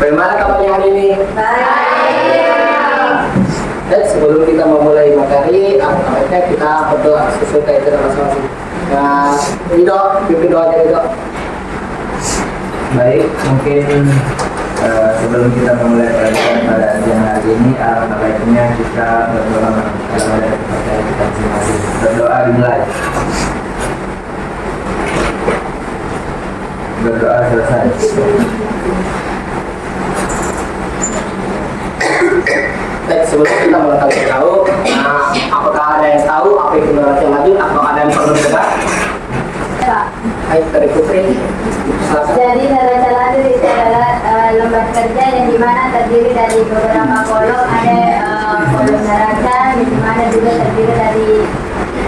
Bagaimana kabarnya hari ini? Baik. Dan sebelum kita memulai materi, baiknya kita berdoa sesuai kaitan masing-masing. Nah, Rido, pimpin doanya Rido. Baik, mungkin sebelum kita memulai pelajaran pada siang hari ini, alangkah baiknya kita berdoa kepada kita masing-masing. Berdoa dimulai. Berdoa selesai. Baik, sebelum kita mulai tahu, apakah ada yang tahu apa itu neraca laju atau ada yang perlu dengar? Baik, dari Putri. Silakan. Jadi neraca laju itu adalah lembar kerja yang dimana terdiri dari beberapa kolom. Ada kolom neraca yang dimana juga terdiri dari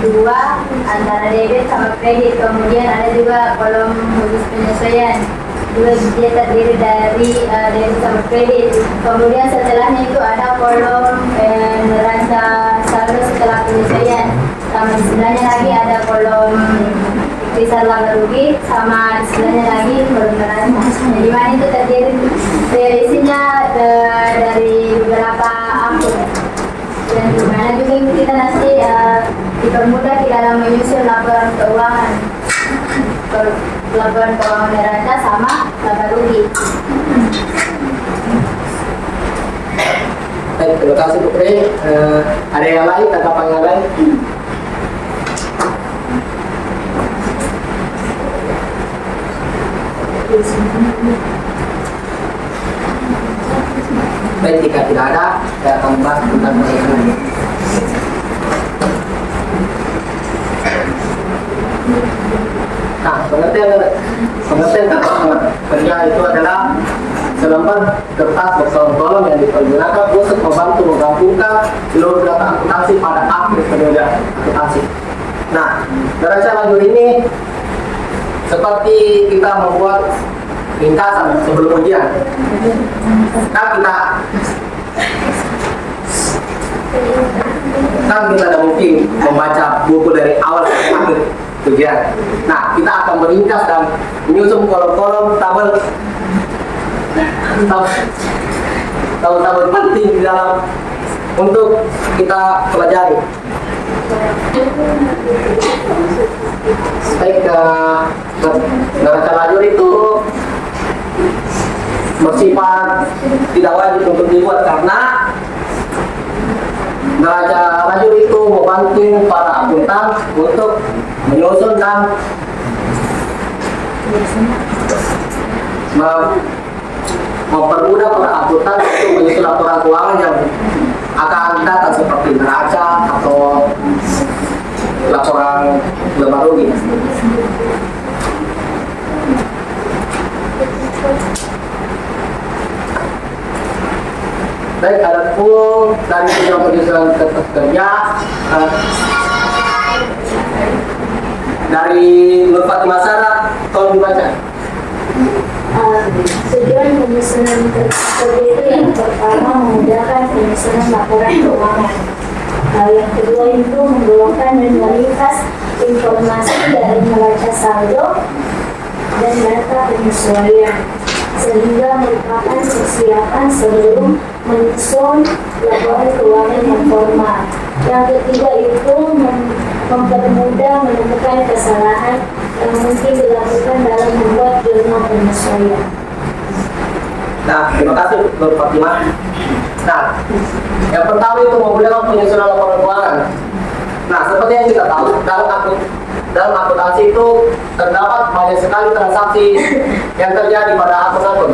dua antara debit sama kredit. Kemudian ada juga kolom khusus penyesuaian. Juga dia terdiri dari debit sama kredit. Kemudian setelahnya itu ada kolom neraca saldo setelah penyesuaian. Sama di sebelahnya lagi ada kolom besar laba rugi, sama di sebelahnya lagi kolom neraca. Jadi mana itu terdiri dari isinya dari beberapa akun. Dan dimana juga kita nanti dipermudah di dalam menyusun laporan keuangan. Laporan keuangan neraca sama laba rugi. Baik, terima kasih Putri. Ada yang lain, tanggapan yang lain? Baik, jika tidak ada, saya akan membahas tentang penelitian. Nah, pengertian kata kerja itu adalah selembar kertas berkolom-kolom yang dipergunakan untuk membantu menggabungkan seluruh data akuntansi pada akhir periode akuntansi. Nah, neraca laju ini seperti kita membuat ringkasan sebelum ujian. Kan kita ada mungkin membaca buku dari awal sampai akhir ujian. Nah, kita akan meringkas dan menyusun kolom-kolom tabel penting di dalam untuk kita pelajari. Baik, neraca laju itu bersifat tidak wajib untuk dibuat karena neraca laju itu membantu para akuntan untuk menyusun dan mempermudah para akuntan untuk menyusun laporan keuangan yang akan datang seperti neraca atau laporan laba rugi. Baik, ada pun dari sejauh penyusunan kertas kerja dari Nur Fatimah Sarah, tolong dibaca. Tujuan penyusunan kertas kerja itu yang pertama memudahkan penyusunan laporan keuangan. Yang kedua itu menggolongkan dan meringkas informasi dari neraca saldo dan data penyesuaian, sehingga merupakan persiapan sebelum menyusun laporan keuangan yang formal. Yang ketiga itu mempermudah menemukan kesalahan yang mungkin dilakukan dalam membuat jurnal penyesuaian. Nah, terima kasih Nur Fatimah. Nah, yang pertama itu memudahkan penyusunan laporan keuangan. Nah, seperti yang kita tahu, dalam akuntansi itu terdapat banyak sekali transaksi yang terjadi pada akun-akun.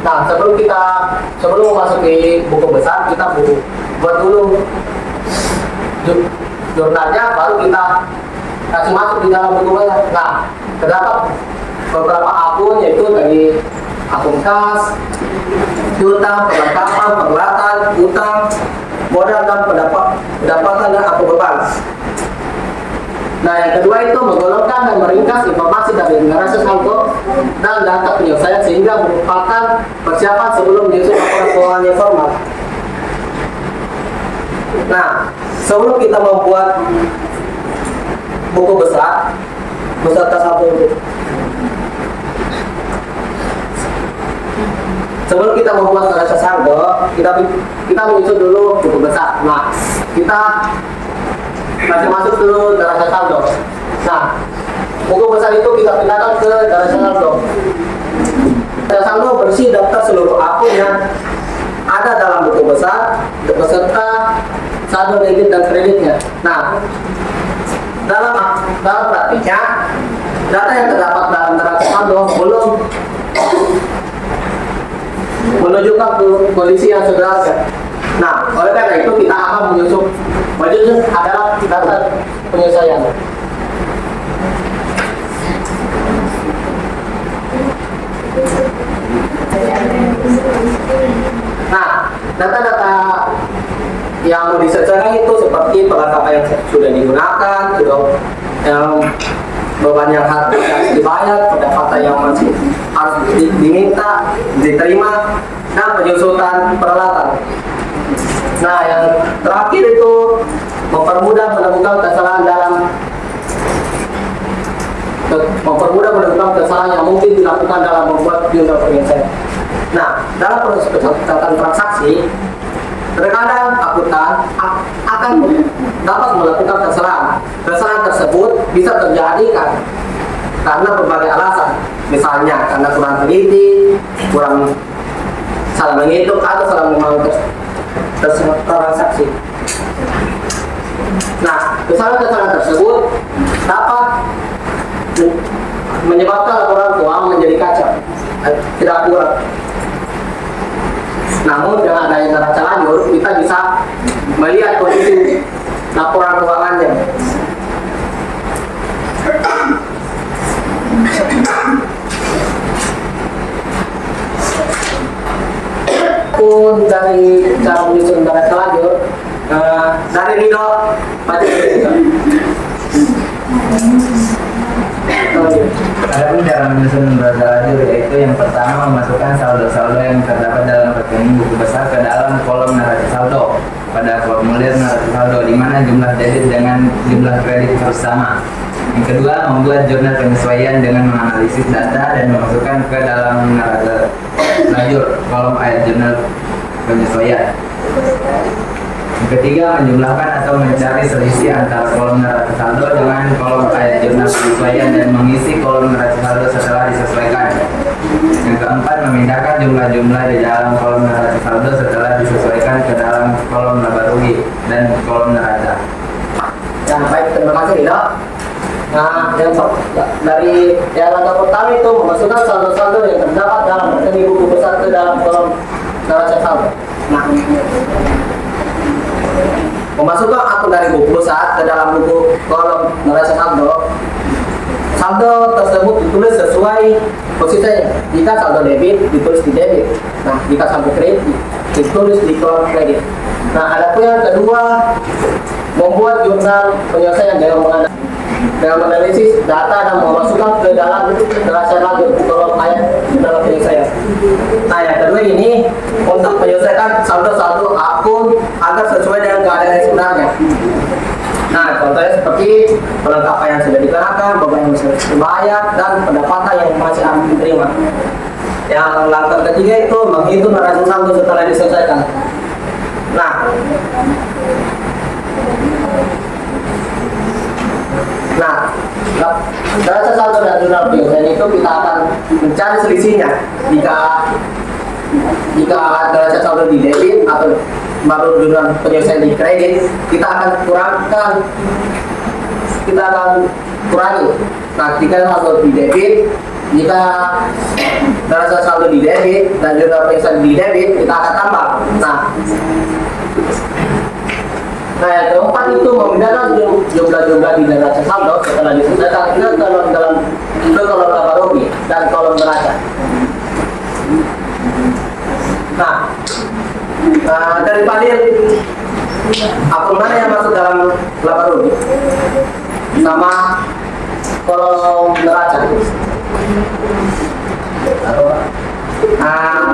Nah, sebelum memasuki buku besar, kita buat dulu jurnalnya, baru kita kasih masuk di dalam buku besar. Nah, terdapat beberapa akun, yaitu dari akun kas, piutang, perlengkapan, pengelatan, utang, modal dan pendapatan dan akun beban. Nah, yang kedua itu menggolongkan dan meringkas informasi dari neraca saldo dan data penyelesaian sehingga merupakan persiapan sebelum menyusun laporan keuangan yang formal. Nah, sebelum kita membuat buku besar beserta saldo sebelum kita membuat neraca saldo, kita menyusun dulu buku besar. Nah, kita masuk dulu neraca saldo. Nah, buku besar itu kita pindahkan ke neraca saldo. Neraca saldo bersih daftar seluruh akun yang ada dalam buku besar beserta saldo debit dan kreditnya. Nah, dalam praktiknya, data yang terdapat dalam neraca saldo belum menunjukkan kondisi yang sederhana. Nah, oleh karena itu kita akan menyusun adalah data penyelesaian. Nah, data-data yang mau diselesaikan itu seperti perlengkapan yang sudah digunakan, yang beban yang harus dibayar, pendapatan yang masih harus diminta, diterima, dan penyusutan peralatan. Nah, yang terakhir itu mempermudah menemukan kesalahan yang mungkin dilakukan dalam membuat jurnal penyelesaian. Nah, dalam proses pencatatan transaksi, terkadang akuntan akan dapat melakukan kesalahan. Kesalahan tersebut bisa terjadi karena berbagai alasan, misalnya karena kurang teliti, kurang salah menghitung atau salah memahami transaksi. Nah, kesalahan-kesalahan tersebut dapat menyebabkan laporan keuangan menjadi kacau, tidak akurat. Namun dengan adanya neraca lajur, kita bisa melihat kondisi laporan keuangannya. Pun dari cara menyusun neraca lajur, dari Ridho Pak. Adapun cara menyusun neraca lajur yaitu yang pertama memasukkan saldo-saldo yang terdapat dalam rekening buku besar ke dalam kolom neraca saldo pada formulir neraca saldo di mana jumlah debit dengan jumlah kredit harus sama. Yang kedua, membuat jurnal penyesuaian dengan menganalisis data dan memasukkan ke dalam neraca lajur kolom ayat jurnal penyesuaian. Yang ketiga, menjumlahkan atau mencari selisih antara kolom neraca saldo dengan kolom ayat jurnal penyesuaian dan mengisi kolom neraca saldo setelah disesuaikan. Yang keempat, memindahkan jumlah-jumlah di dalam kolom neraca saldo setelah disesuaikan ke dalam kolom laba rugi dan kolom neraca. Ya, baik, terima kasih Ridho. Nah, dari langkah pertama itu memasukkan saldo-saldo yang terdapat dalam rekening buku besar ke dalam kolom neraca saldo. Nah, memasukkan akun dari buku besar ke dalam buku kolom neraca saldo. Saldo tersebut ditulis sesuai posisinya. Jika saldo debit ditulis di debit. Nah, jika saldo kredit ditulis di kolom kredit. Nah, ada pun yang kedua, membuat jurnal penyelesaian dengan menganalisis data dan memasukkan ke dalam neraca lajur kolom ayat jurnal penyelesaian. Nah, yang kedua ini untuk menyelesaikan saldo-saldo akun agar sesuai dengan keadaan yang sebenarnya. Nah, contohnya seperti perlengkapan yang sudah dikenakan, beban yang sudah dibayar, dan pendapatan yang masih harus diterima. Yang langkah ketiga itu menghitung neraca saldo setelah diselesaikan. Nah, neraca saldo dan jurnal penyelesaian itu kita akan mencari selisihnya. Jika neraca saldo di debit atau baru jurnal penyelesaian di kredit, kita akan kurangi. Nah, jika saldo di debit, jika neraca saldo di debit dan jurnal penyelesaian di debit, kita akan tambah. Nah, yang keempat itu memindahkan jumlah-jumlah di neraca saldo setelah diselesaikan ke kolom laba rugi dan kolom neraca. Nah, dari panel akun mana yang masuk dalam laba rugi sama kolom neraca?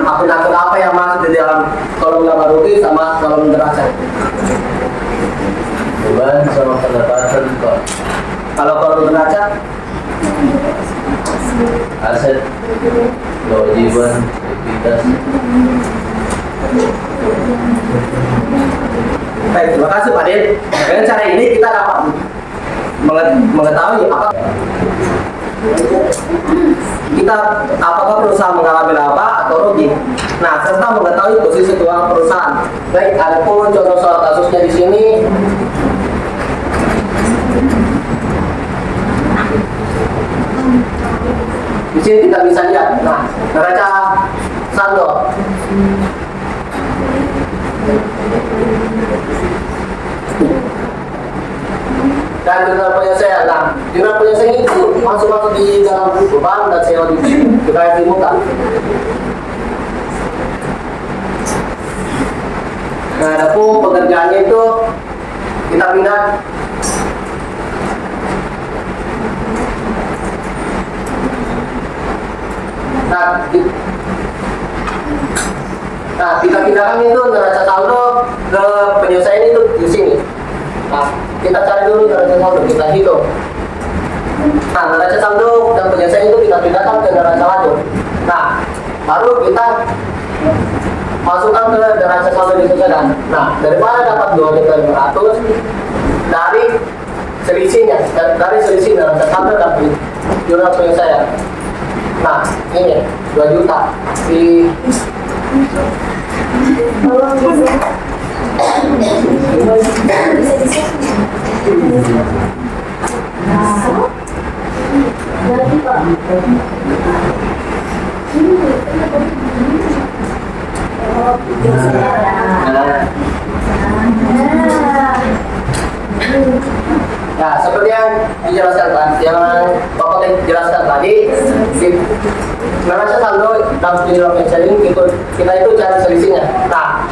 Akun-akun apa yang masuk di dalam kolom laba rugi sama kolom neraca? Beban sama pendapatan Pak. Kalau kolom neraca, Aset, kewajiban, Baik, terima kasih Pak Din. Dengan cara ini kita dapat mengetahui apakah perusahaan mengalami laba atau rugi. Nah, serta mengetahui posisi keuangan perusahaan. Baik, ada pun contoh soal kasusnya di sini. Di sini kita bisa lihat. Nah, neraca saldo. Dan jurnal penyelesaian. Nah, jurnal penyelesaian itu masuk di dalam buku beban dan sewa dibayar di muka. Nah, adapun pekerjaannya itu kita pindah. Nah, kita pindahkan itu neraca saldo ke penyelesaian itu di sini. Nah, kita cari dulu neraca saldo, kita hitung. Nah, neraca saldo dan penyelesaian itu kita pindahkan ke neraca lajur. Nah, baru kita masukkan ke neraca saldo disesuaikan. Nah, dari mana dapat 2.500.000? Dari selisihnya, dari selisih neraca saldo dan jurnal penyelesaian. Nah, ini 2 juta di Nah, seperti yang dijelaskan tadi, yang Bapak jelaskan tadi, neraca saldo dalam jurnal penyelesaian kita itu cari selisihnya. Nah,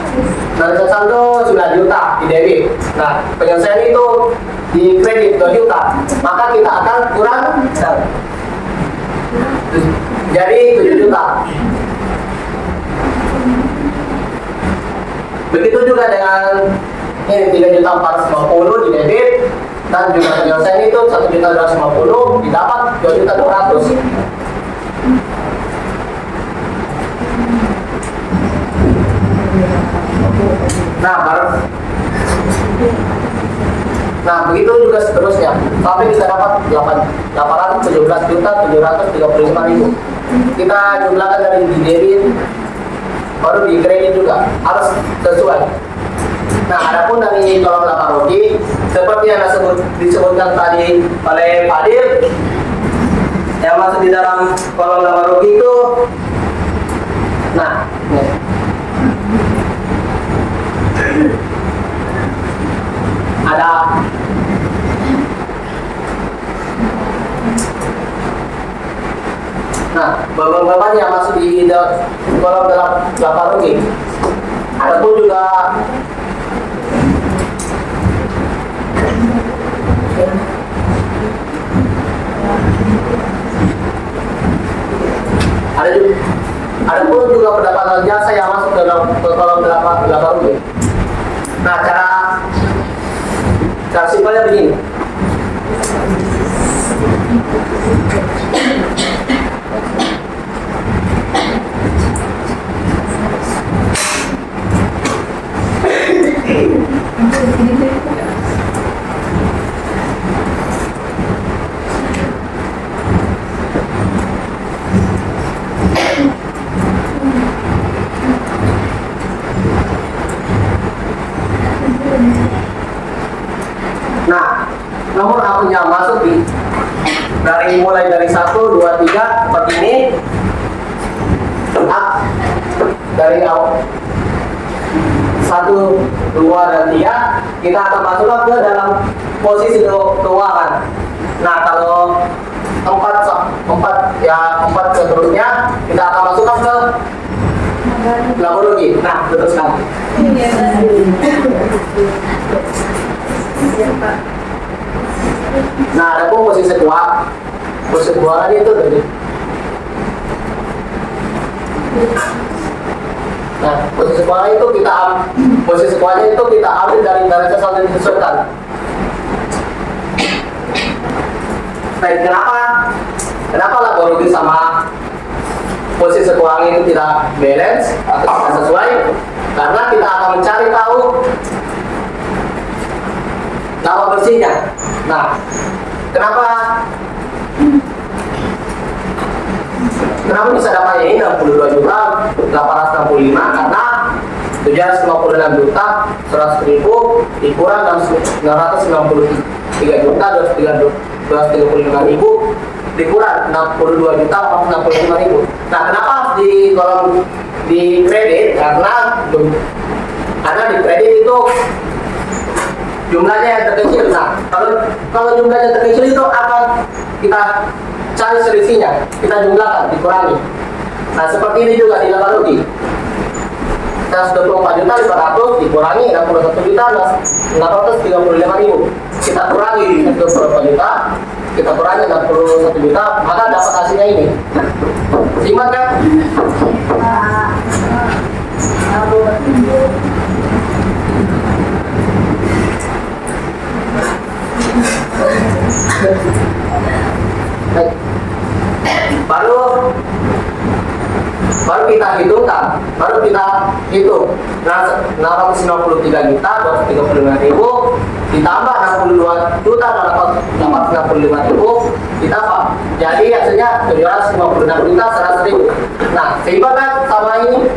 neraca saldo 9 juta di debit. Nah, penyelesaian itu di kredit 2 juta. Maka kita akan kurang jadi 7 juta. Begitu juga dengan ini 3.450.000 di debit dan juga penyelesaian itu 1.250.000 didapat 2.200.000. Nah, begitu juga seterusnya sampai kita dapat 817.735.000. Kita jumlahkan dari di debit baru di kredit juga harus sesuai. Nah, adapun dari kolom laba rugi seperti yang disebutkan tadi oleh Pak Dir, yang masuk di dalam kolom laba rugi itu, nah, ini. Ada beban-beban yang masuk di kolom dalam laba rugi. Adapun juga ada pun juga pendapatan jasa yang masuk ke dalam kolom laba rugi. Nah, cara simpelnya begini. Nah, nomor akun yang masuk mulai dari 1, 2, 3 seperti ini. Dari awal 1, 2, dan 3 kita akan masukkan ke dalam posisi keuangan. Nah, kalau 4 seterusnya kita akan masukkan ke laba rugi. Nah, betul sekali. Nah, ada pun posisi keuangan itu tadi. Nah, posisi keuangan itu kita ambil dari neraca saldo yang disesuaikan. Baik, kenapa laba rugi sama posisi keuangan itu tidak balance atau tidak sesuai, karena kita akan mencari tahu laba bersihnya. Nah, kenapa bisa dapatnya ini 62 juta 865? Karena 756 juta 100 ribu dikurang 693 juta 235 ribu dikurang 62 juta 465 ribu. Nah, kenapa harus di kolom di kredit? Karena di kredit itu jumlahnya yang terkecil. Nah, kalau jumlahnya terkecil itu akan kita cari selisihnya, kita jumlahkan, dikurangi. Nah, seperti ini juga di laba rugi. 124 juta 500 dikurangi 61 juta 635 ribu. Kita kurangi 124 juta, kita kurangi 61 juta, maka dapat hasilnya ini. Simak kan? Baru kita hitungkan, hitung 693 juta 235 ribu ditambah 62 juta 865 ribu ditambah, jadi hasilnya 756 juta 100 ribu. Nah, seimbang kan sama ini.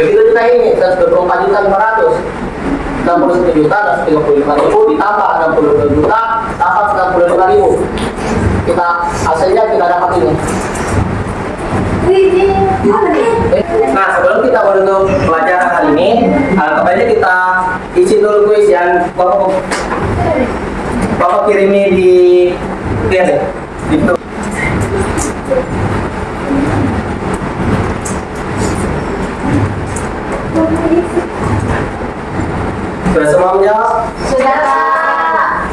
Begitu juga ini 124 juta 500 61 juta 135 ribu ditambah 62 juta tambah 95 ribu, kita hasilnya kita dapat ini. Nah, sebelum kita menutup pelajaran kali ini, anggap aja kita isi dulu kuis yang Bapak kirimi di sudah semua menjawab? Sudah, Pak.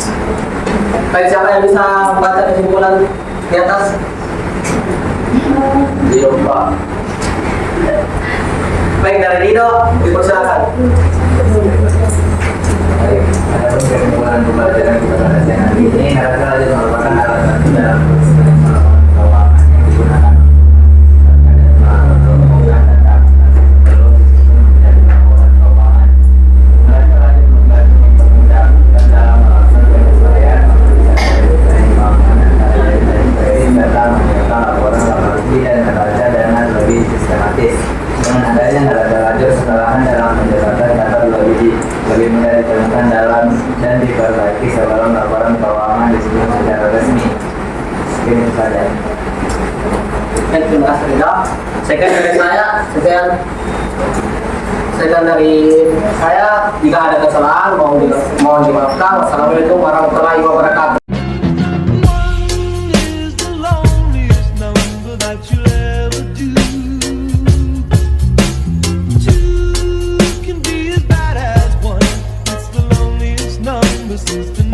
Baik, siapa yang bisa membaca kesimpulan di atas? Dido, Pak. Baik, dari Dido, dipersilakan. Baik, ada kesimpulan pembelajaran kita pada siang hari ini. Neraca lanjut merupakan alat bantu dalam proses pengelolaan keuangan yang digunakan dengan adanya neraca lajur sekalahan dalam penjelasan data lebih mudah ditemukan dalam dan diperbaiki sebelum laporan keuangan disebut secara resmi. Ini saja. Terima kasih, Dido. Sekian dari saya, sekian dari saya. Jika ada kesalahan mohon dimaafkan. Wassalamualaikum warahmatullahi wabarakatuh. Is the loneliest number that you'll ever do. Two can be as bad as one. It's the loneliest number since the